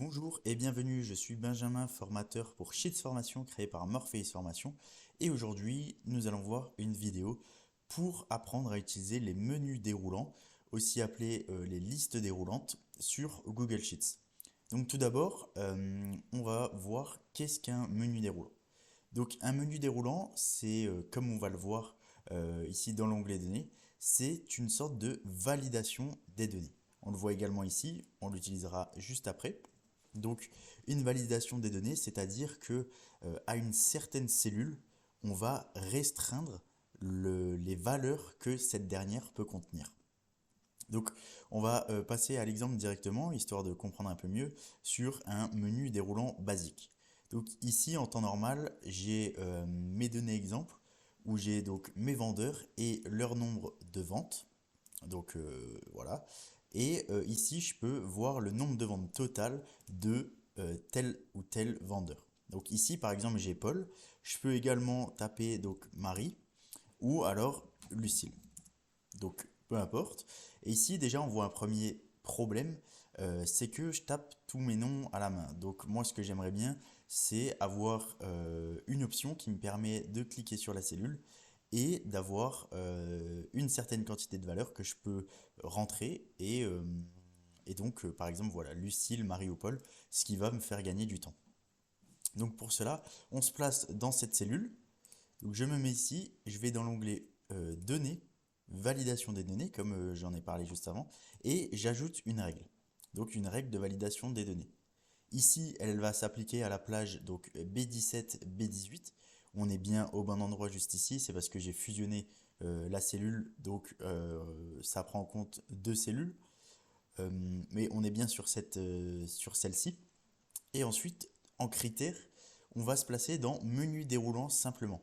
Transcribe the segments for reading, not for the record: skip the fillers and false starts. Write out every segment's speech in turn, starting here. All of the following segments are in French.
Bonjour et bienvenue, je suis Benjamin, formateur pour Sheets Formation créé par Morpheus Formation et aujourd'hui nous allons voir une vidéo pour apprendre à utiliser les menus déroulants, aussi appelés les listes déroulantes sur Google Sheets. Donc tout d'abord, on va voir qu'est-ce qu'un menu déroulant. Donc un menu déroulant, c'est comme on va le voir ici dans l'onglet données, c'est une sorte de validation des données. On le voit également ici, on l'utilisera juste après. Donc une validation des données, c'est-à-dire que à une certaine cellule, on va restreindre les valeurs que cette dernière peut contenir. Donc on va passer à l'exemple directement, histoire de comprendre un peu mieux, sur un menu déroulant basique. Donc ici, en temps normal, j'ai mes données exemples, où j'ai donc mes vendeurs et leur nombre de ventes. Donc voilà. Et ici, je peux voir le nombre de ventes totales de tel ou tel vendeur. Donc ici, par exemple, j'ai Paul. Je peux également taper donc Marie ou alors Lucille. Donc peu importe. Et ici, déjà, on voit un premier problème, c'est que je tape tous mes noms à la main. Donc moi, ce que j'aimerais bien, c'est avoir une option qui me permet de cliquer sur la cellule et d'avoir une certaine quantité de valeur que je peux rentrer et donc par exemple voilà Lucille, Marie ou Paul, ce qui va me faire gagner du temps. Donc pour cela, on se place dans cette cellule. Donc je me mets ici, je vais dans l'onglet données, validation des données comme j'en ai parlé juste avant et j'ajoute une règle. Donc une règle de validation des données. Ici, elle va s'appliquer à la plage donc B17, B18. On est bien au bon endroit juste ici, c'est parce que j'ai fusionné la cellule, donc ça prend en compte deux cellules. Mais on est bien sur celle-ci. Et ensuite, en critère, on va se placer dans menu déroulant simplement.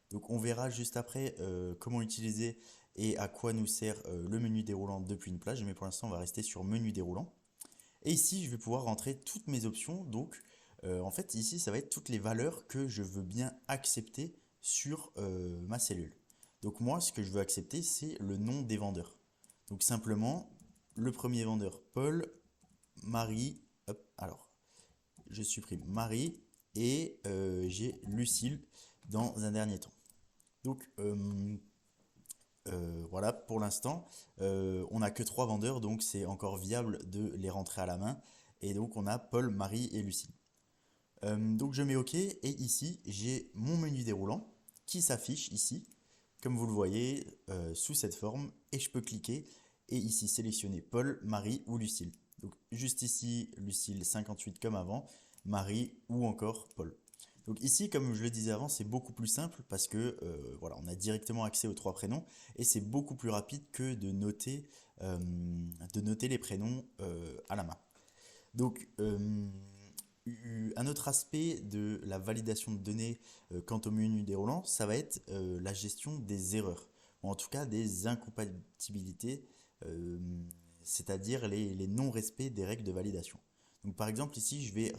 Donc on verra juste après comment utiliser et à quoi nous sert le menu déroulant depuis une plage, mais pour l'instant on va rester sur menu déroulant. Et ici, je vais pouvoir rentrer toutes mes options. Donc, en fait, ici, ça va être toutes les valeurs que je veux bien accepter sur ma cellule. Donc, moi, ce que je veux accepter, c'est le nom des vendeurs. Donc, simplement, le premier vendeur, Paul, Marie. Hop, alors, je supprime Marie et j'ai Lucille dans un dernier temps. Donc, voilà, pour l'instant, on n'a que trois vendeurs, donc c'est encore viable de les rentrer à la main. Et donc on a Paul, Marie et Lucie. Donc je mets OK et ici j'ai mon menu déroulant qui s'affiche ici, comme vous le voyez, sous cette forme. Et je peux cliquer et ici sélectionner Paul, Marie ou Lucille. Donc juste ici, Lucille 58 comme avant, Marie ou encore Paul. Donc ici, comme je le disais avant, c'est beaucoup plus simple parce que voilà, on a directement accès aux trois prénoms et c'est beaucoup plus rapide que de noter les prénoms à la main. Donc un autre aspect de la validation de données quant au menu déroulant, ça va être la gestion des erreurs, ou en tout cas des incompatibilités, euh, c'est-à-dire les non-respects des règles de validation. Donc par exemple ici, je vais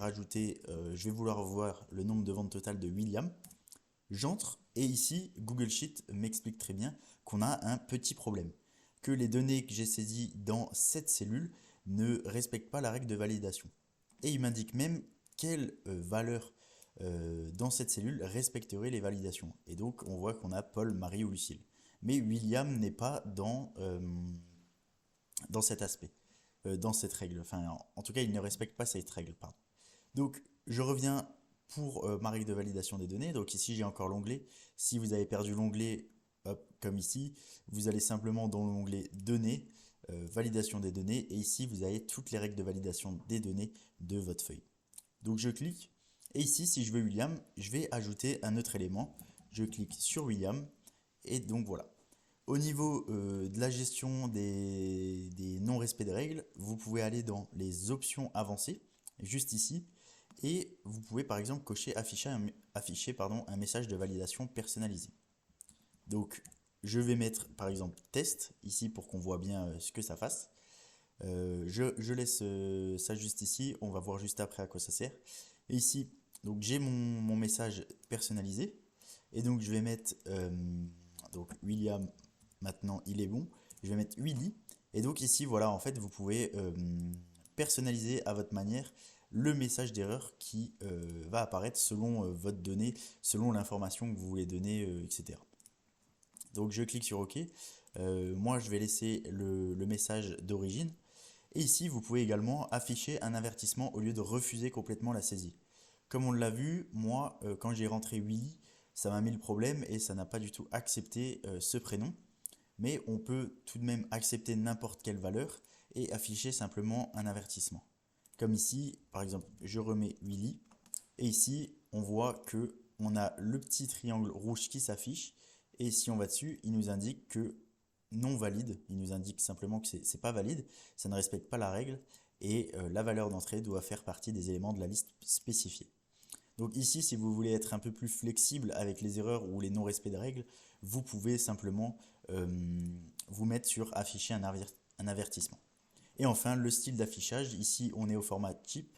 vouloir voir le nombre de ventes totales de William. J'entre et ici, Google Sheet m'explique très bien qu'on a un petit problème, que les données que j'ai saisies dans cette cellule ne respectent pas la règle de validation. Et il m'indique même quelle valeur dans cette cellule respecterait les validations. Et donc on voit qu'on a Paul, Marie ou Lucille. Mais William n'est pas dans cet aspect, dans cette règle. Enfin, en tout cas, il ne respecte pas cette règle. Pardon. Donc, je reviens pour ma règle de validation des données. Donc ici, j'ai encore l'onglet. Si vous avez perdu l'onglet, comme ici, vous allez simplement dans l'onglet données, validation des données. Et ici, vous avez toutes les règles de validation des données de votre feuille. Donc, je clique. Et ici, si je veux William, je vais ajouter un autre élément. Je clique sur William. Et donc, voilà. Au niveau de la gestion des non-respects des règles, vous pouvez aller dans les options avancées, juste ici, et vous pouvez par exemple cocher afficher un message de validation personnalisé. Donc je vais mettre par exemple test ici pour qu'on voit bien ce que ça fasse. Je laisse ça juste ici, on va voir juste après à quoi ça sert. Et ici, donc j'ai mon message personnalisé, et donc je vais mettre donc William. Maintenant, il est bon. Je vais mettre Willy. Et donc ici, voilà, en fait, vous pouvez personnaliser à votre manière le message d'erreur qui va apparaître selon votre donnée, selon l'information que vous voulez donner, etc. Donc je clique sur OK. Moi je vais laisser le message d'origine. Et ici vous pouvez également afficher un avertissement au lieu de refuser complètement la saisie. Comme on l'a vu, moi quand j'ai rentré Willy, ça m'a mis le problème et ça n'a pas du tout accepté ce prénom. Mais on peut tout de même accepter n'importe quelle valeur et afficher simplement un avertissement. Comme ici, par exemple, je remets Willy et ici, on voit que on a le petit triangle rouge qui s'affiche et si on va dessus, il nous indique que non valide, il nous indique simplement que c'est pas valide, ça ne respecte pas la règle et la valeur d'entrée doit faire partie des éléments de la liste spécifiée. Donc ici, si vous voulez être un peu plus flexible avec les erreurs ou les non-respects de règles, vous pouvez simplement vous mettre sur afficher un avertissement. Et enfin, le style d'affichage, ici on est au format type,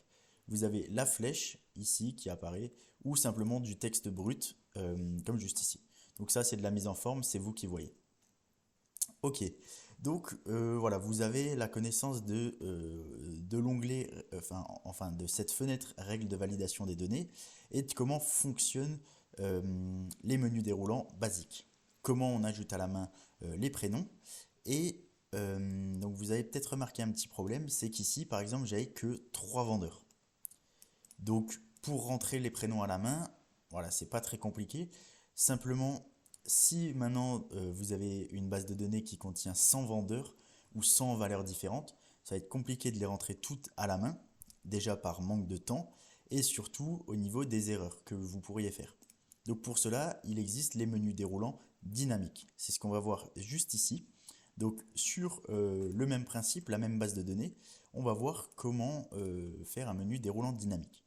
vous avez la flèche ici qui apparaît ou simplement du texte brut comme juste ici. Donc ça c'est de la mise en forme, c'est vous qui voyez. Ok, donc voilà, vous avez la connaissance de l'onglet, enfin de cette fenêtre règle de validation des données et de comment fonctionnent les menus déroulants basiques. Comment on ajoute à la main les prénoms et donc vous avez peut-être remarqué un petit problème, c'est qu'ici par exemple j'avais que 3 vendeurs. Donc pour rentrer les prénoms à la main, voilà, c'est pas très compliqué. Simplement, si maintenant vous avez une base de données qui contient 100 vendeurs ou 100 valeurs différentes, ça va être compliqué de les rentrer toutes à la main, déjà par manque de temps et surtout au niveau des erreurs que vous pourriez faire. Donc pour cela, il existe les menus déroulants dynamiques. C'est ce qu'on va voir juste ici. Donc sur le même principe, la même base de données, on va voir comment faire un menu déroulant dynamique.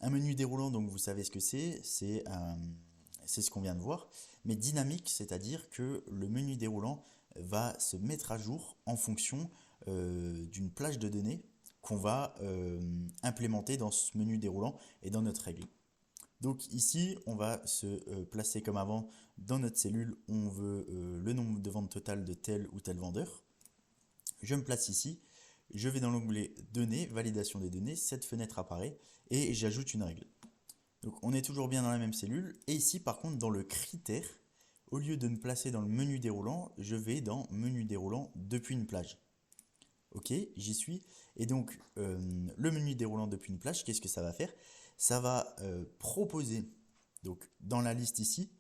Un menu déroulant, donc vous savez ce que c'est ce qu'on vient de voir, mais dynamique, c'est-à-dire que le menu déroulant va se mettre à jour en fonction d'une plage de données qu'on va implémenter dans ce menu déroulant et dans notre règle. Donc ici, on va se placer comme avant dans notre cellule, on veut le nombre de ventes totales de tel ou tel vendeur. Je me place ici, je vais dans l'onglet données, validation des données, cette fenêtre apparaît et j'ajoute une règle. Donc on est toujours bien dans la même cellule et ici par contre dans le critère, au lieu de me placer dans le menu déroulant, je vais dans menu déroulant depuis une plage. Ok, j'y suis. Et donc le menu déroulant depuis une plage, qu'est-ce que ça va faire? Ça va proposer, donc dans la liste ici,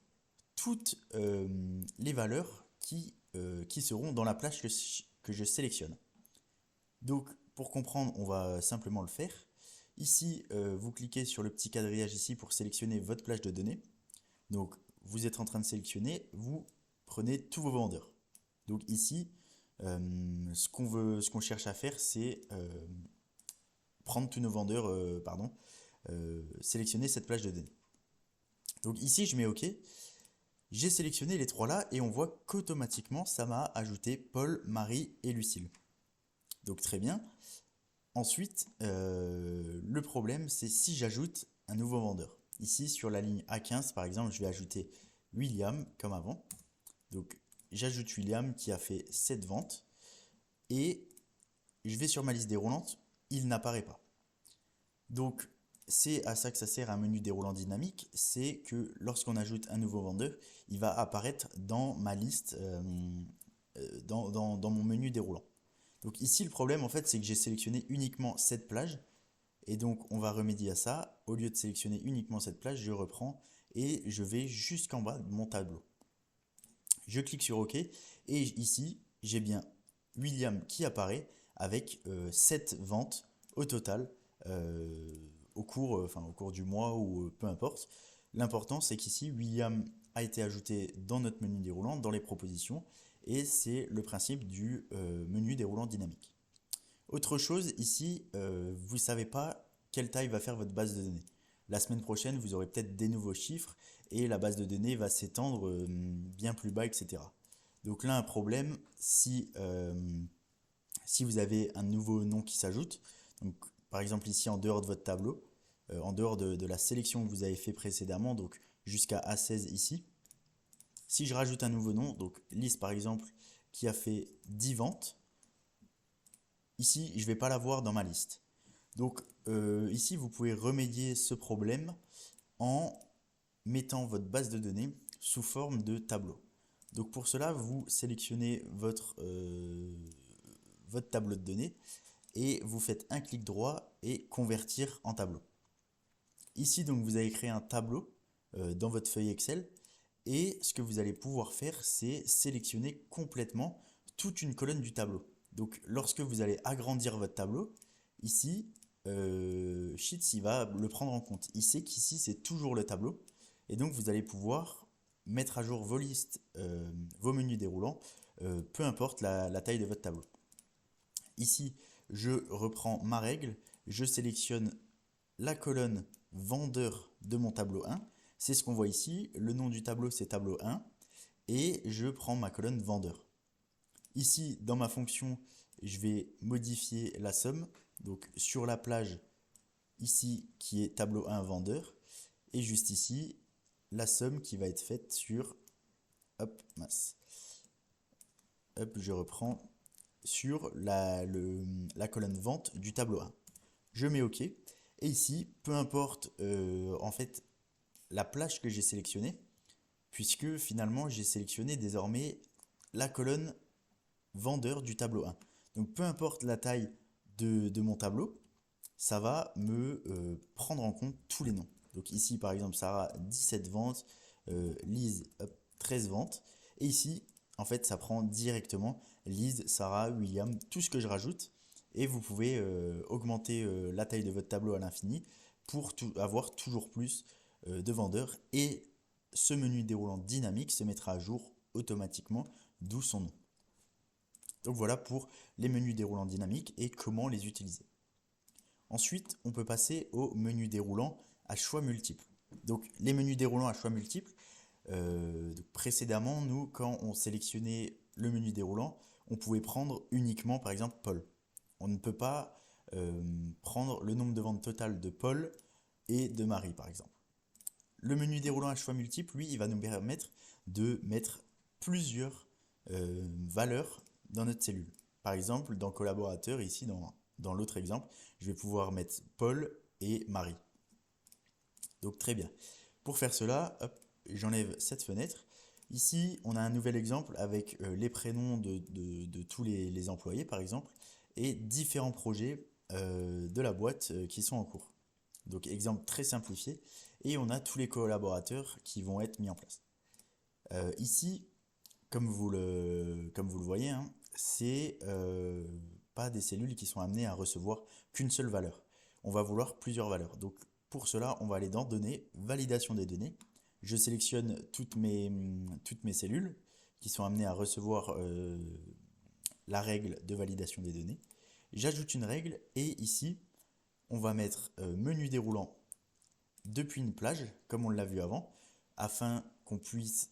toutes les valeurs qui seront dans la plage que je sélectionne. Donc pour comprendre, on va simplement le faire. Ici, vous cliquez sur le petit quadrillage ici pour sélectionner votre plage de données. Donc vous êtes en train de sélectionner, vous prenez tous vos vendeurs. Donc ici, ce qu'on cherche à faire, c'est prendre tous nos vendeurs, sélectionner cette plage de données. Donc ici, je mets OK. J'ai sélectionné les trois là et on voit qu'automatiquement, ça m'a ajouté Paul, Marie et Lucille. Donc très bien. Ensuite, le problème, c'est si j'ajoute un nouveau vendeur. Ici, sur la ligne A15, par exemple, je vais ajouter William, comme avant. Donc, j'ajoute William qui a fait 7 ventes. Et je vais sur ma liste déroulante, il n'apparaît pas. Donc, c'est à ça que ça sert un menu déroulant dynamique. C'est que lorsqu'on ajoute un nouveau vendeur, il va apparaître dans ma liste, dans mon menu déroulant. Donc ici, le problème, en fait, c'est que j'ai sélectionné uniquement cette plage. Et donc, on va remédier à ça. Au lieu de sélectionner uniquement cette plage, je reprends et je vais jusqu'en bas de mon tableau. Je clique sur OK. Et ici, j'ai bien William qui apparaît avec 7 ventes au total au cours du mois ou peu importe. L'important, c'est qu'ici, William a été ajouté dans notre menu déroulant, dans les propositions. Et c'est le principe du menu déroulant dynamique. Autre chose, ici, vous ne savez pas quelle taille va faire votre base de données. La semaine prochaine, vous aurez peut-être des nouveaux chiffres et la base de données va s'étendre bien plus bas, etc. Donc là, un problème, si vous avez un nouveau nom qui s'ajoute, donc par exemple ici en dehors de votre tableau, en dehors de la sélection que vous avez fait précédemment, donc jusqu'à A16 ici, si je rajoute un nouveau nom, donc Lise par exemple, qui a fait 10 ventes, ici je ne vais pas l'avoir dans ma liste. Donc ici, vous pouvez remédier ce problème en mettant votre base de données sous forme de tableau. Donc pour cela, vous sélectionnez votre tableau de données et vous faites un clic droit et convertir en tableau. Ici, donc, vous allez créer un tableau dans votre feuille Excel et ce que vous allez pouvoir faire, c'est sélectionner complètement toute une colonne du tableau. Donc lorsque vous allez agrandir votre tableau, ici, Sheets il va le prendre en compte. Il sait qu'ici c'est toujours le tableau et donc vous allez pouvoir mettre à jour vos listes, vos menus déroulants, peu importe la taille de votre tableau. Ici, je reprends ma règle, je sélectionne la colonne vendeur de mon tableau 1. C'est ce qu'on voit ici, le nom du tableau c'est tableau 1 et je prends ma colonne vendeur. Ici, dans ma fonction, je vais modifier la somme. Donc sur la plage, ici, qui est tableau 1 vendeur. Et juste ici, la somme qui va être faite sur, hop, mince. Hop, je reprends sur la colonne vente du tableau 1. Je mets OK. Et ici, peu importe en fait la plage que j'ai sélectionnée, puisque finalement j'ai sélectionné désormais la colonne vendeur du tableau 1. Donc peu importe la taille de mon tableau, ça va me prendre en compte tous les noms. Donc ici par exemple Sarah 17 ventes, Lise 13 ventes. Et ici en fait ça prend directement Lise, Sarah, William, tout ce que je rajoute. Et vous pouvez augmenter la taille de votre tableau à l'infini pour avoir toujours plus de vendeurs. Et ce menu déroulant dynamique se mettra à jour automatiquement, d'où son nom. Donc voilà pour les menus déroulants dynamiques et comment les utiliser. Ensuite, on peut passer aux menus déroulants à choix multiples. Donc les menus déroulants à choix multiples, précédemment, nous, quand on sélectionnait le menu déroulant, on pouvait prendre uniquement, par exemple, Paul. On ne peut pas prendre le nombre de ventes totales de Paul et de Marie, par exemple. Le menu déroulant à choix multiples, lui, il va nous permettre de mettre plusieurs valeurs dans notre cellule. Par exemple, dans collaborateur, ici, dans l'autre exemple, je vais pouvoir mettre Paul et Marie. Donc très bien. Pour faire cela, j'enlève cette fenêtre. Ici, on a un nouvel exemple avec les prénoms de tous les employés, par exemple, et différents projets de la boîte qui sont en cours. Donc exemple très simplifié. Et on a tous les collaborateurs qui vont être mis en place. Ici, comme vous le voyez, hein, c'est pas des cellules qui sont amenées à recevoir qu'une seule valeur. On va vouloir plusieurs valeurs. Donc pour cela, on va aller dans Données, Validation des données. Je sélectionne toutes mes cellules qui sont amenées à recevoir la règle de validation des données. J'ajoute une règle et ici, on va mettre menu déroulant depuis une plage, comme on l'a vu avant, afin qu'on puisse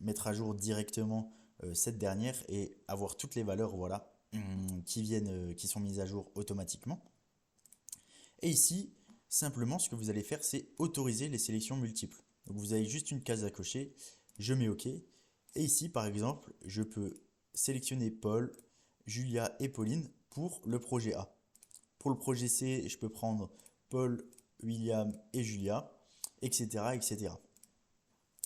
mettre à jour directement cette dernière et avoir toutes les valeurs voilà, qui sont mises à jour automatiquement. Et ici, simplement, ce que vous allez faire, c'est autoriser les sélections multiples. Donc vous avez juste une case à cocher, je mets OK. Et ici, par exemple, je peux sélectionner Paul, Julia et Pauline pour le projet A. Pour le projet C, je peux prendre Paul, William et Julia, etc., etc.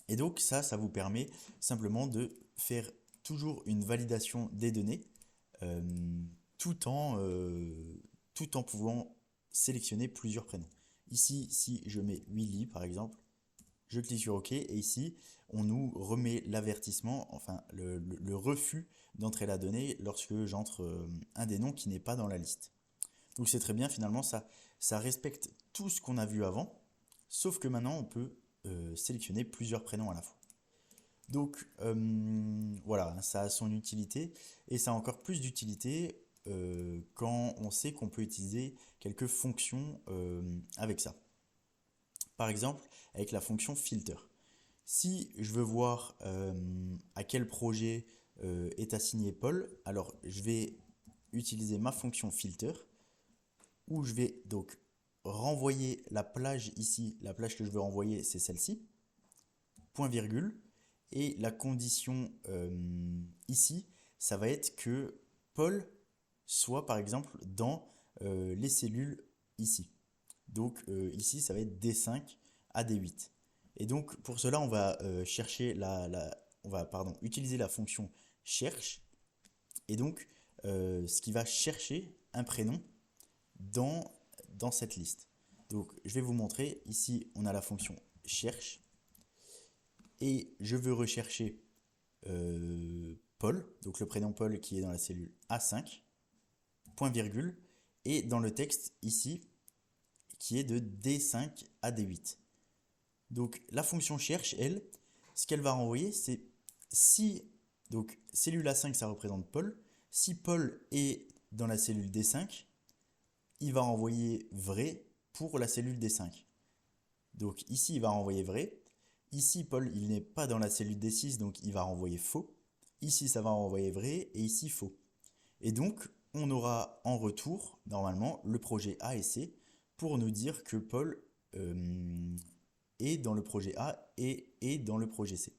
Et donc ça vous permet simplement de faire toujours une validation des données euh, tout en pouvant sélectionner plusieurs prénoms. Ici, si je mets Willy par exemple, je clique sur OK et ici, on nous remet l'avertissement, enfin le refus d'entrer la donnée lorsque j'entre un des noms qui n'est pas dans la liste. Donc c'est très bien, finalement, ça respecte tout ce qu'on a vu avant, sauf que maintenant, on peut sélectionner plusieurs prénoms à la fois. Donc voilà, ça a son utilité, et ça a encore plus d'utilité quand on sait qu'on peut utiliser quelques fonctions avec ça. Par exemple, avec la fonction filter. Si je veux voir à quel projet est assigné Paul, alors je vais utiliser ma fonction filter, où je vais donc renvoyer la plage ici. La plage que je veux renvoyer, c'est celle-ci. Point virgule. Et la condition ici, ça va être que Paul soit par exemple dans les cellules ici. Donc ici, ça va être D5 à D8. Et donc pour cela, on va chercher utiliser la fonction cherche. Et donc, ce qui va chercher un prénom dans cette liste. Donc, je vais vous montrer. Ici, on a la fonction cherche. Et je veux rechercher Paul, donc le prénom Paul qui est dans la cellule A5, point virgule, et dans le texte ici, qui est de D5 à D8. Donc, la fonction cherche, elle, ce qu'elle va renvoyer, c'est si, donc, cellule A5, ça représente Paul. Si Paul est dans la cellule D5, il va renvoyer vrai pour la cellule D5. Donc ici, il va renvoyer vrai. Ici, Paul, il n'est pas dans la cellule D6, donc il va renvoyer faux. Ici, ça va renvoyer vrai et ici, faux. Et donc, on aura en retour, normalement, le projet A et C pour nous dire que Paul est dans le projet A et est dans le projet C.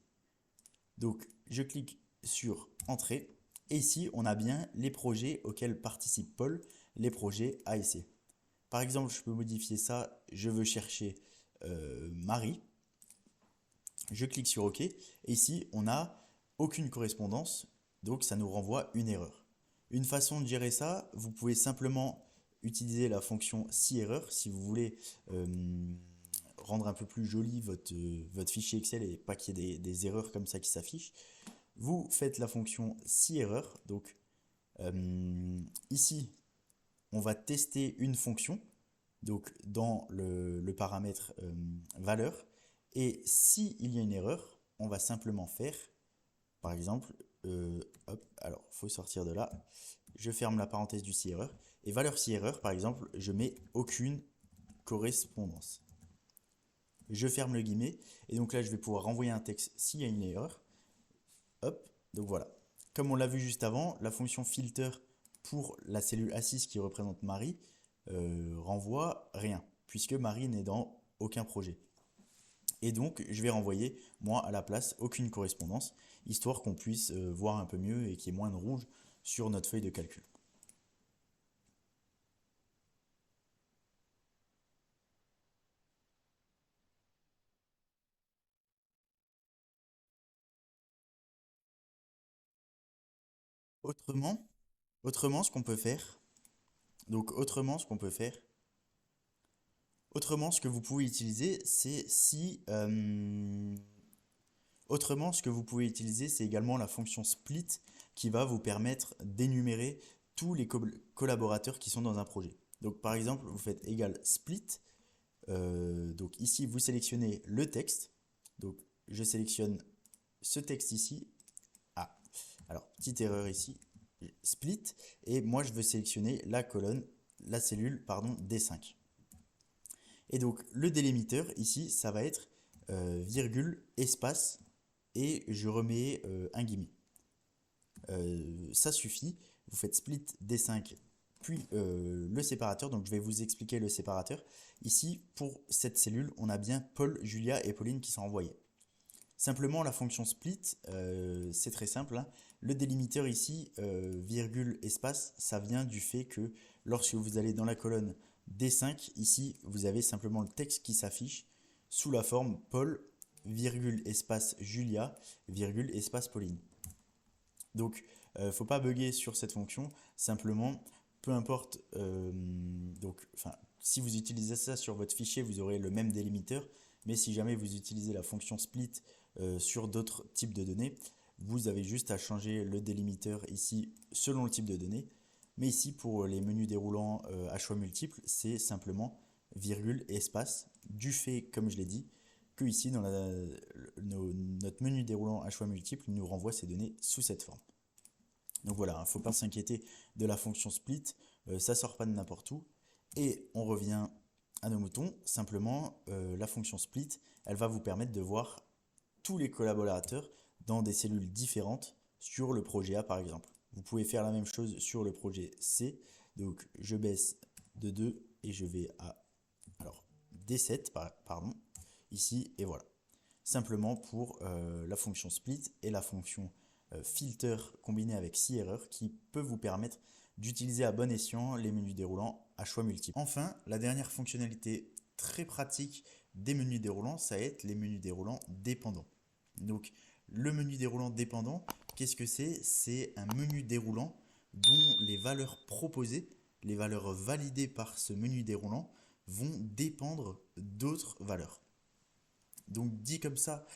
Donc, je clique sur Entrée. Et ici, on a bien les projets auxquels participe Paul, les projets A et C. Par exemple, je peux modifier ça. Je veux chercher Marie. Je clique sur OK. Et ici, on n'a aucune correspondance. Donc, ça nous renvoie une erreur. Une façon de gérer ça, vous pouvez simplement utiliser la fonction si-erreur si vous voulez rendre un peu plus joli votre fichier Excel et pas qu'il y ait des erreurs comme ça qui s'affichent. Vous faites la fonction si-erreur. Donc, ici, on va tester une fonction donc dans le paramètre valeur. Et s'il y a une erreur, on va simplement faire, par exemple, hop, alors il faut sortir de là, je ferme la parenthèse du si erreur, et valeur si erreur, par exemple, je mets aucune correspondance. Je ferme le guillemet, et donc là je vais pouvoir renvoyer un texte s'il y a une erreur. Hop, donc voilà. Comme on l'a vu juste avant, la fonction filter pour la cellule A6 qui représente Marie renvoie rien, puisque Marie n'est dans aucun projet. Et donc, je vais renvoyer, moi, à la place, aucune correspondance, histoire qu'on puisse voir un peu mieux et qu'il y ait moins de rouge sur notre feuille de calcul. Autrement, autrement, ce qu'on peut faire, donc autrement, ce qu'on peut faire, autrement, ce que vous pouvez utiliser, c'est si autrement, ce que vous pouvez utiliser, c'est également la fonction split qui va vous permettre d'énumérer tous les collaborateurs qui sont dans un projet. Donc par exemple, vous faites égal split. Donc ici, vous sélectionnez le texte. Donc je sélectionne ce texte ici. Ah, alors petite erreur ici. Split. Et moi, je veux sélectionner la colonne, la cellule, pardon, D5. Et donc le délimiteur ici, ça va être virgule, espace, et je remets un guillemet. Ça suffit. Vous faites split D5 puis le séparateur. Donc je vais vous expliquer le séparateur. Ici, pour cette cellule, on a bien Paul, Julia et Pauline qui sont envoyés. Simplement, la fonction split, c'est très simple, hein. Le délimiteur ici, virgule, espace, ça vient du fait que lorsque vous allez dans la colonne D5, ici, vous avez simplement le texte qui s'affiche sous la forme Paul, virgule, espace, Julia, virgule, espace, Pauline. Donc, faut pas bugger sur cette fonction. Simplement, peu importe. Si vous utilisez ça sur votre fichier, vous aurez le même délimiteur. Mais si jamais vous utilisez la fonction split sur d'autres types de données, vous avez juste à changer le délimiteur ici selon le type de données. Mais ici, pour les menus déroulants à choix multiples, c'est simplement virgule et espace, du fait, comme je l'ai dit, que ici, dans notre menu déroulant à choix multiples, il nous renvoie ces données sous cette forme. Donc voilà, il ne faut pas s'inquiéter de la fonction split, ça ne sort pas de n'importe où. Et on revient à nos moutons, simplement la fonction split, elle va vous permettre de voir tous les collaborateurs dans des cellules différentes sur le projet A par exemple. Vous pouvez faire la même chose sur le projet C. Donc je baisse de 2 et je vais à D7, pardon, ici et voilà. Simplement pour la fonction split et la fonction filter combinée avec si erreur qui peut vous permettre d'utiliser à bon escient les menus déroulants à choix multiples. Enfin, la dernière fonctionnalité très pratique des menus déroulants, ça va être les menus déroulants dépendants. Donc, le menu déroulant dépendant, qu'est-ce que c'est? C'est un menu déroulant dont les valeurs proposées, les valeurs validées par ce menu déroulant, vont dépendre d'autres valeurs. Donc dit comme ça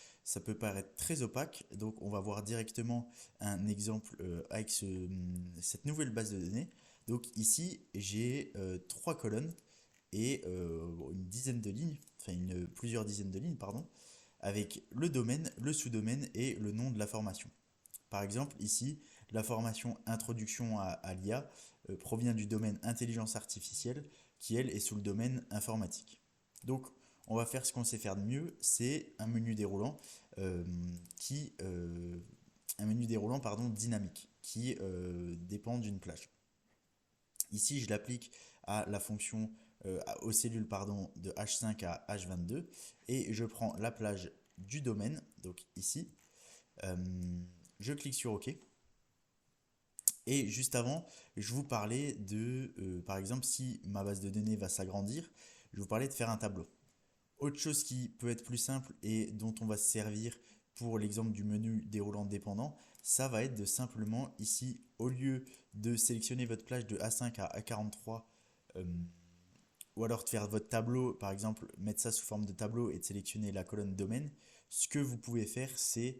peut paraître très opaque. Donc on va voir directement un exemple avec cette nouvelle base de données. Donc ici j'ai 3 colonnes et une dizaine de lignes, enfin plusieurs dizaines de lignes, pardon, avec le domaine, le sous-domaine et le nom de la formation. Par exemple, ici, la formation Introduction à l'IA provient du domaine intelligence artificielle qui, elle, est sous le domaine informatique. Donc, on va faire ce qu'on sait faire de mieux, c'est un menu déroulant dynamique qui dépend d'une plage. Ici, je l'applique à la fonction aux cellules de H5 à H22 et je prends la plage du domaine, donc ici, je clique sur OK. Et juste avant, je vous parlais de, par exemple, si ma base de données va s'agrandir, je vous parlais de faire un tableau. Autre chose qui peut être plus simple et dont on va se servir pour l'exemple du menu déroulant dépendant, ça va être de simplement ici, au lieu de sélectionner votre plage de A5 à A43, ou alors de faire votre tableau, par exemple, mettre ça sous forme de tableau et de sélectionner la colonne domaine, ce que vous pouvez faire, c'est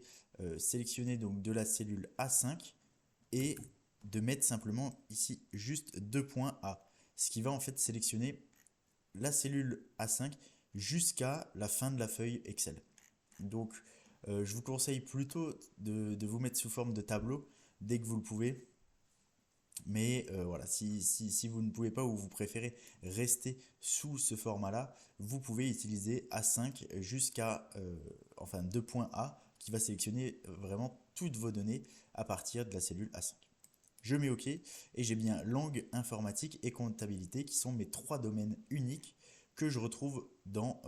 sélectionner donc de la cellule A5 et de mettre simplement ici juste 2 points A, ce qui va en fait sélectionner la cellule A5 jusqu'à la fin de la feuille Excel. Donc je vous conseille plutôt de vous mettre sous forme de tableau dès que vous le pouvez. Mais voilà, si vous ne pouvez pas ou vous préférez rester sous ce format-là, vous pouvez utiliser A5 jusqu'à 2 points A qui va sélectionner vraiment toutes vos données à partir de la cellule A5. Je mets OK et j'ai bien langue, informatique et comptabilité qui sont mes 3 domaines uniques que je retrouve dans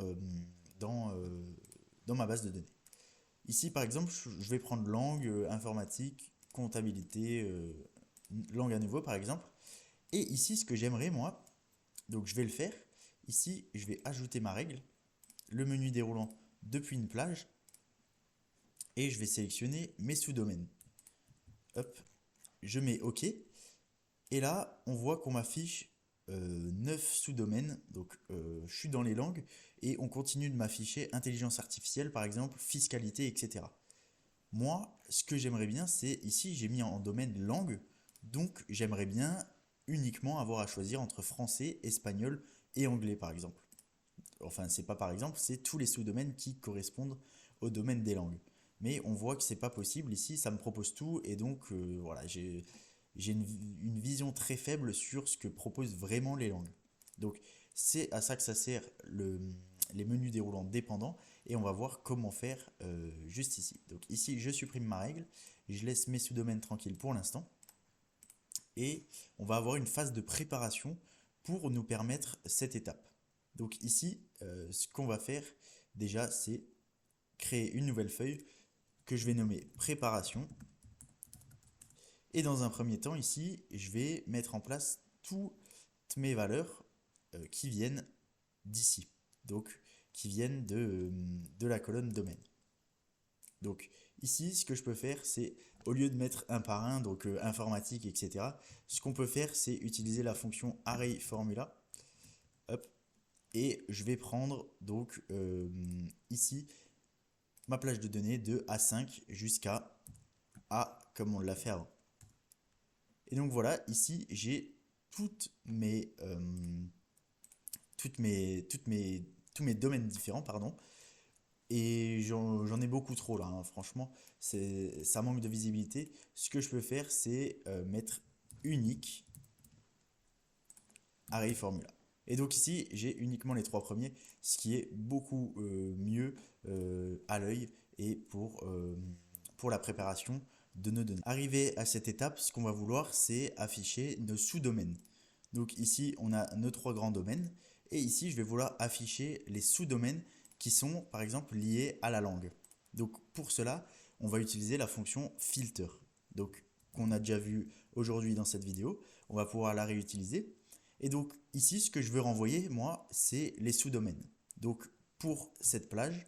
ma base de données. Ici par exemple, je vais prendre langue, informatique, comptabilité, langue à nouveau par exemple. Et ici ce que j'aimerais moi, donc je vais le faire, ici je vais ajouter ma règle, le menu déroulant depuis une plage et je vais sélectionner mes sous-domaines. Hop, je mets OK. Et là, on voit qu'on m'affiche 9 sous-domaines. Donc, je suis dans les langues et on continue de m'afficher intelligence artificielle, par exemple, fiscalité, etc. Moi, ce que j'aimerais bien, c'est ici, j'ai mis en domaine langue. Donc, j'aimerais bien uniquement avoir à choisir entre français, espagnol et anglais, par exemple. Enfin, c'est pas par exemple, c'est tous les sous-domaines qui correspondent au domaine des langues. Mais on voit que c'est pas possible ici, ça me propose tout et donc voilà, j'ai une vision très faible sur ce que proposent vraiment les langues. Donc c'est à ça que ça sert les menus déroulants dépendants et on va voir comment faire juste ici. Donc ici je supprime ma règle, je laisse mes sous-domaines tranquilles pour l'instant et on va avoir une phase de préparation pour nous permettre cette étape. Donc ici, ce qu'on va faire déjà, c'est créer une nouvelle feuille que je vais nommer préparation. Et dans un premier temps, ici, je vais mettre en place toutes mes valeurs qui viennent d'ici. Donc, qui viennent de la colonne domaine. Donc, ici, ce que je peux faire, c'est au lieu de mettre un par un, donc informatique, etc., ce qu'on peut faire, c'est utiliser la fonction ArrayFormula. Hop, et je vais prendre donc ici ma plage de données de A5 jusqu'à A comme on l'a fait avant. Et donc voilà, ici j'ai tous mes domaines différents, pardon. Et j'en ai beaucoup trop là, hein. Franchement, ça manque de visibilité. Ce que je peux faire, c'est mettre unique array formula. Et donc ici, j'ai uniquement les 3 premiers, ce qui est beaucoup mieux à l'œil et pour la préparation de nos données. Arrivé à cette étape, ce qu'on va vouloir, c'est afficher nos sous-domaines. Donc ici, on a nos 3 grands domaines. Et ici, je vais vouloir afficher les sous-domaines qui sont, par exemple, liés à la langue. Donc pour cela, on va utiliser la fonction filter. Donc qu'on a déjà vu aujourd'hui dans cette vidéo. on va pouvoir la réutiliser. Et donc ici, ce que je veux renvoyer, moi, c'est les sous-domaines. Donc pour cette plage,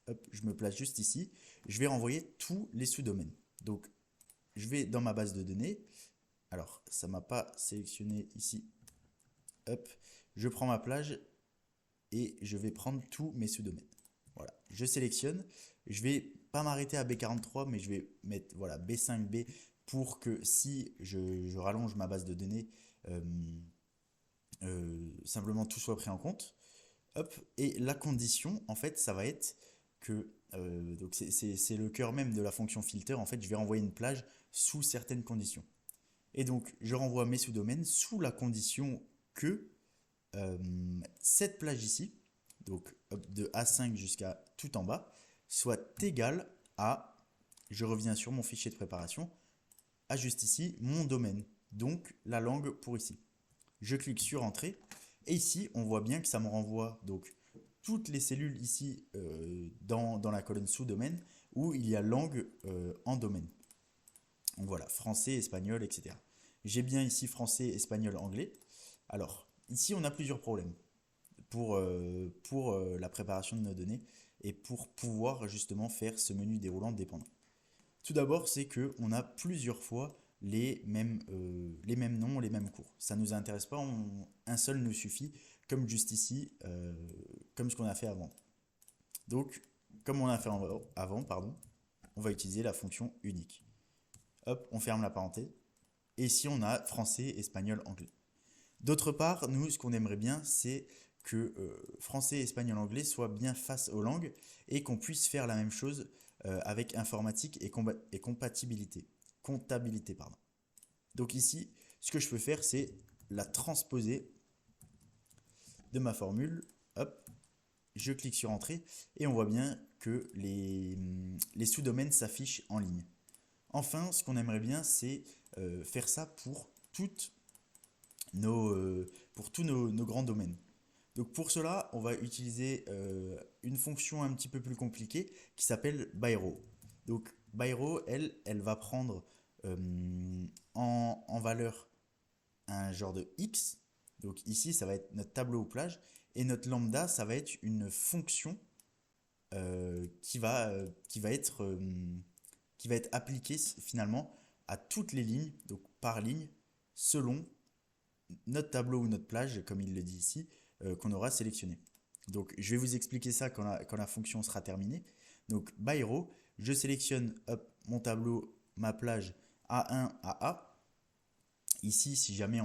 hop, je me place juste ici, je vais renvoyer tous les sous-domaines. Donc je vais dans ma base de données. Alors, ça ne m'a pas sélectionné ici. Hop, je prends ma plage et je vais prendre tous mes sous-domaines. Voilà, je sélectionne. Je vais pas m'arrêter à B43, mais je vais mettre voilà, B5B pour que si je rallonge ma base de données, simplement tout soit pris en compte. Hop, et la condition, en fait, ça va être que donc c'est le cœur même de la fonction filter. En fait, je vais renvoyer une plage sous certaines conditions. Et donc, je renvoie mes sous-domaines sous la condition que cette plage ici, donc de A5 jusqu'à tout en bas, soit égale à, je reviens sur mon fichier de préparation, à juste ici, mon domaine, donc la langue pour ici. Je clique sur Entrée, et ici, on voit bien que ça me renvoie donc toutes les cellules ici dans la colonne sous-domaine, où il y a langue en domaine. Donc voilà, français, espagnol, etc. J'ai bien ici français, espagnol, anglais. Alors, ici, on a plusieurs problèmes pour la préparation de nos données et pour pouvoir justement faire ce menu déroulant dépendant. Tout d'abord, c'est qu'on a plusieurs fois les mêmes noms, les mêmes cours. Ça ne nous intéresse pas, un seul nous suffit, comme juste ici, comme ce qu'on a fait avant. Donc, comme on a fait avant, pardon, on va utiliser la fonction unique. Hop, on ferme la parenthèse. Et ici, on a français, espagnol, anglais. D'autre part, nous, ce qu'on aimerait bien, c'est que français, espagnol, anglais soient bien face aux langues et qu'on puisse faire la même chose avec informatique et comptabilité. Pardon. Donc ici, ce que je peux faire, c'est la transposer de ma formule. Hop, je clique sur Entrée et on voit bien que les sous-domaines s'affichent en ligne. Enfin, ce qu'on aimerait bien, c'est faire ça pour tous nos grands domaines. Donc pour cela, on va utiliser une fonction un petit peu plus compliquée qui s'appelle Bairo. Donc Bairo, elle va prendre en valeur un genre de X. Donc ici, ça va être notre tableau ou plage. Et notre lambda, ça va être une fonction qui va être appliquée finalement à toutes les lignes, donc par ligne, selon notre tableau ou notre plage, comme il le dit ici, qu'on aura sélectionné. Donc je vais vous expliquer ça quand la fonction sera terminée. Donc by row, je sélectionne mon tableau, ma plage A1 à A. Ici, si jamais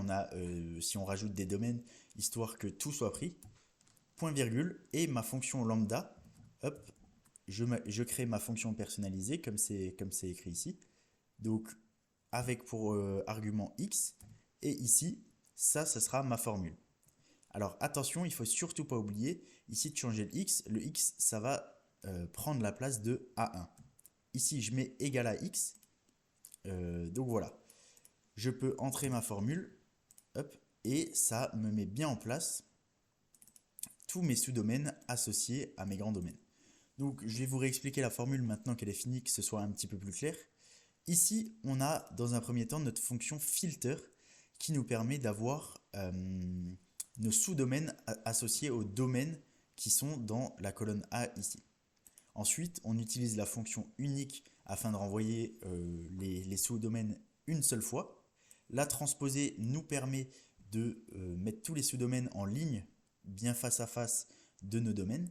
si on rajoute des domaines, histoire que tout soit pris, point virgule, et ma fonction lambda, hop, je crée ma fonction personnalisée comme c'est écrit ici. Donc avec pour argument x, et ici, ça sera ma formule. Alors attention, il ne faut surtout pas oublier ici de changer le x. Le x, ça va prendre la place de A1. Ici, je mets égal à x. Donc voilà. Je peux entrer ma formule. Hop, et ça me met bien en place tous mes sous-domaines associés à mes grands domaines. Donc je vais vous réexpliquer la formule maintenant qu'elle est finie, que ce soit un petit peu plus clair. Ici, on a dans un premier temps notre fonction filter qui nous permet d'avoir nos sous-domaines associés aux domaines qui sont dans la colonne A ici. Ensuite, on utilise la fonction unique afin de renvoyer les sous-domaines une seule fois. La transposer nous permet de mettre tous les sous-domaines en ligne, bien face à face de nos domaines.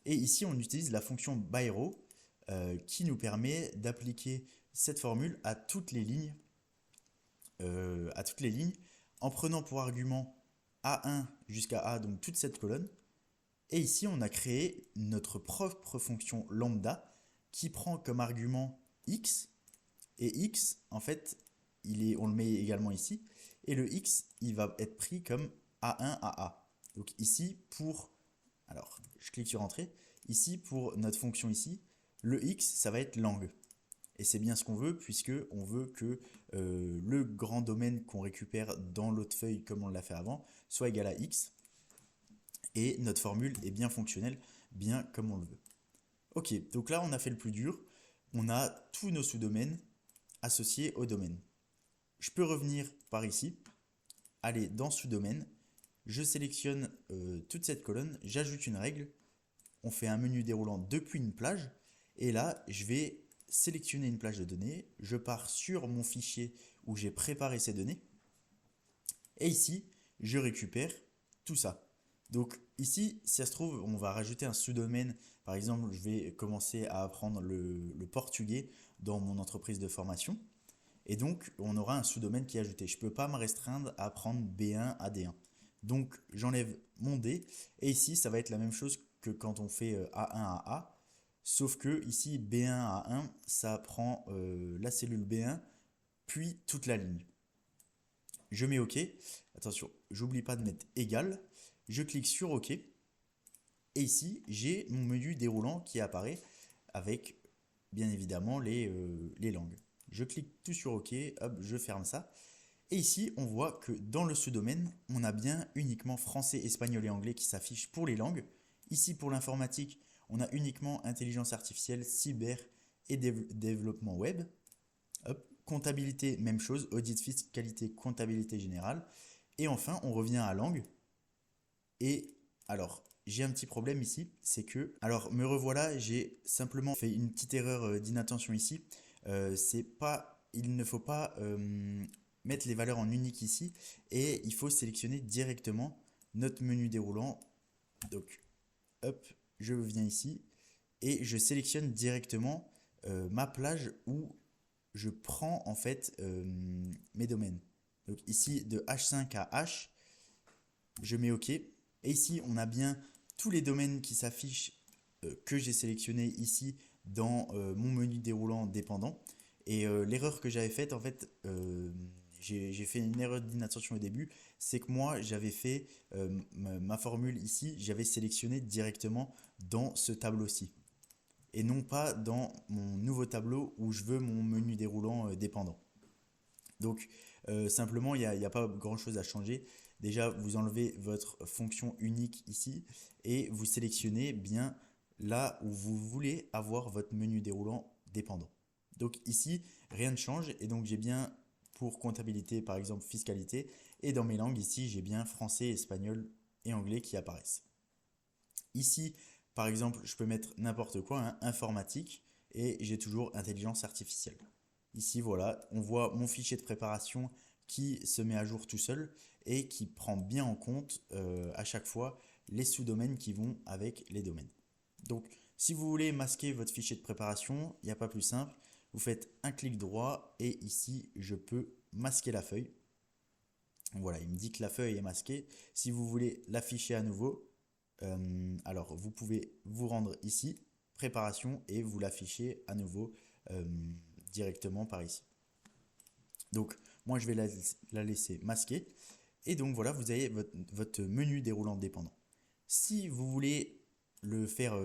Et ici, on utilise la fonction byrow qui nous permet d'appliquer cette formule à toutes les lignes, en prenant pour argument A1 jusqu'à A, donc toute cette colonne. Et ici, on a créé notre propre fonction lambda qui prend comme argument x. Et x, en fait, on le met également ici. Et le x, il va être pris comme A1 à A. Donc ici, alors, je clique sur Entrée. Ici, pour notre fonction ici, le x, ça va être langue. Et c'est bien ce qu'on veut, puisque on veut que le grand domaine qu'on récupère dans l'autre feuille, comme on l'a fait avant, soit égal à x. Et notre formule est bien fonctionnelle, bien comme on le veut. Ok, donc là, on a fait le plus dur. On a tous nos sous-domaines associés au domaine. je peux revenir par ici, aller dans sous-domaine, je sélectionne toute cette colonne, j'ajoute une règle, on fait un menu déroulant depuis une plage, et là, je vais sélectionner une plage de données, je pars sur mon fichier où j'ai préparé ces données, et ici, je récupère tout ça. Donc ici, si ça se trouve, on va rajouter un sous-domaine. Par exemple, je vais commencer à apprendre le portugais dans mon entreprise de formation. Et donc, on aura un sous-domaine qui est ajouté. Je ne peux pas me restreindre à prendre B1 à D1. Donc, j'enlève mon D. Et ici, ça va être la même chose que quand on fait A1 à A. Sauf que ici, B1 à 1, ça prend la cellule B1, puis toute la ligne. Je mets OK. Attention, j'oublie pas de mettre égal. Je clique sur OK. Et ici, j'ai mon menu déroulant qui apparaît avec, bien évidemment, les langues. Je clique tout sur OK, hop, je ferme ça. Et ici, on voit que dans le sous-domaine, on a bien uniquement français, espagnol et anglais qui s'affichent pour les langues. Ici, pour l'informatique, on a uniquement intelligence artificielle, cyber et développement web. Hop. Comptabilité, même chose, audit, fiscalité, comptabilité générale. Et enfin, on revient à langue. Et alors, j'ai un petit problème ici, c'est que, alors me revoilà, j'ai simplement fait une petite erreur d'inattention ici. Il ne faut pas mettre les valeurs en unique ici, et il faut sélectionner directement notre menu déroulant. Donc, hop, je viens ici et je sélectionne directement ma plage où je prends en fait mes domaines. Donc ici, de H5 à H, je mets OK. Et ici, on a bien tous les domaines qui s'affichent que j'ai sélectionnés ici dans mon menu déroulant dépendant. Et l'erreur que j'avais faite, en fait, j'ai fait une erreur d'inattention au début, c'est que moi, j'avais fait ma formule ici, j'avais sélectionné directement dans ce tableau-ci. Et non pas dans mon nouveau tableau où je veux mon menu déroulant dépendant. Donc, simplement, il n'y a pas grand-chose à changer. Déjà, vous enlevez votre fonction unique ici et vous sélectionnez bien là où vous voulez avoir votre menu déroulant dépendant. Donc ici, rien ne change et donc j'ai bien pour comptabilité, par exemple fiscalité, et dans mes langues ici, j'ai bien français, espagnol et anglais qui apparaissent. Ici, par exemple, je peux mettre n'importe quoi, hein, informatique, et j'ai toujours intelligence artificielle. Ici, voilà, on voit mon fichier de préparation qui se met à jour tout seul et qui prend bien en compte à chaque fois les sous-domaines qui vont avec les domaines. Donc, si vous voulez masquer votre fichier de préparation, il n'y a pas plus simple. Vous faites un clic droit et ici, je peux masquer la feuille. Voilà, il me dit que la feuille est masquée. Si vous voulez l'afficher à nouveau, alors vous pouvez vous rendre ici, préparation, et vous l'afficher à nouveau directement par ici. Donc moi je vais la laisser masquer. Et donc voilà, vous avez votre menu déroulant dépendant. Si vous voulez le faire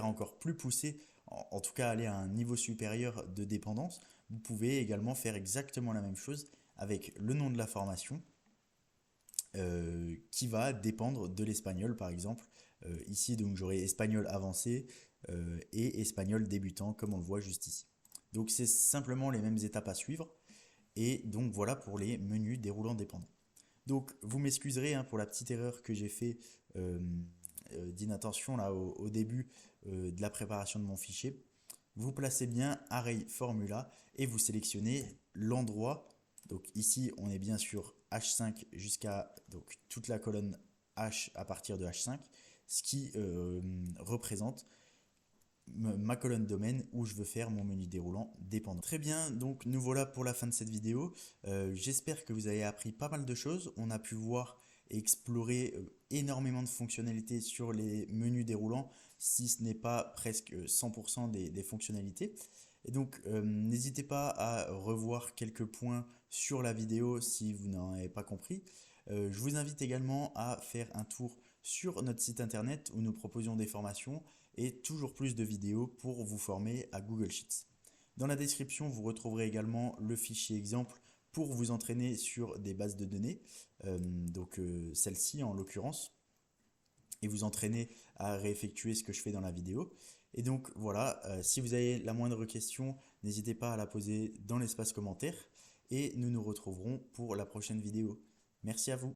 encore plus poussé, en tout cas aller à un niveau supérieur de dépendance, vous pouvez également faire exactement la même chose avec le nom de la formation qui va dépendre de l'espagnol par exemple. Ici donc j'aurai espagnol avancé et espagnol débutant comme on le voit juste ici. Donc c'est simplement les mêmes étapes à suivre et donc voilà pour les menus déroulants dépendants. Donc vous m'excuserez hein, pour la petite erreur que j'ai fait d'inattention là au début de la préparation de mon fichier. Vous placez bien Array Formula et vous sélectionnez l'endroit. Donc ici on est bien sur H5 jusqu'à donc toute la colonne H à partir de H5, ce qui représente ma colonne domaine où je veux faire mon menu déroulant dépendant. Très bien, donc nous voilà pour la fin de cette vidéo. J'espère que vous avez appris pas mal de choses. On a pu voir et explorer énormément de fonctionnalités sur les menus déroulants, si ce n'est pas presque 100% des fonctionnalités. Et donc n'hésitez pas à revoir quelques points sur la vidéo si vous n'en avez pas compris. Je vous invite également à faire un tour sur notre site internet où nous proposions des formations et toujours plus de vidéos pour vous former à Google Sheets. Dans la description, vous retrouverez également le fichier exemple pour vous entraîner sur des bases de données, celle-ci en l'occurrence, et vous entraîner à réeffectuer ce que je fais dans la vidéo. Et donc voilà, si vous avez la moindre question, n'hésitez pas à la poser dans l'espace commentaire. et nous nous retrouverons pour la prochaine vidéo. Merci à vous.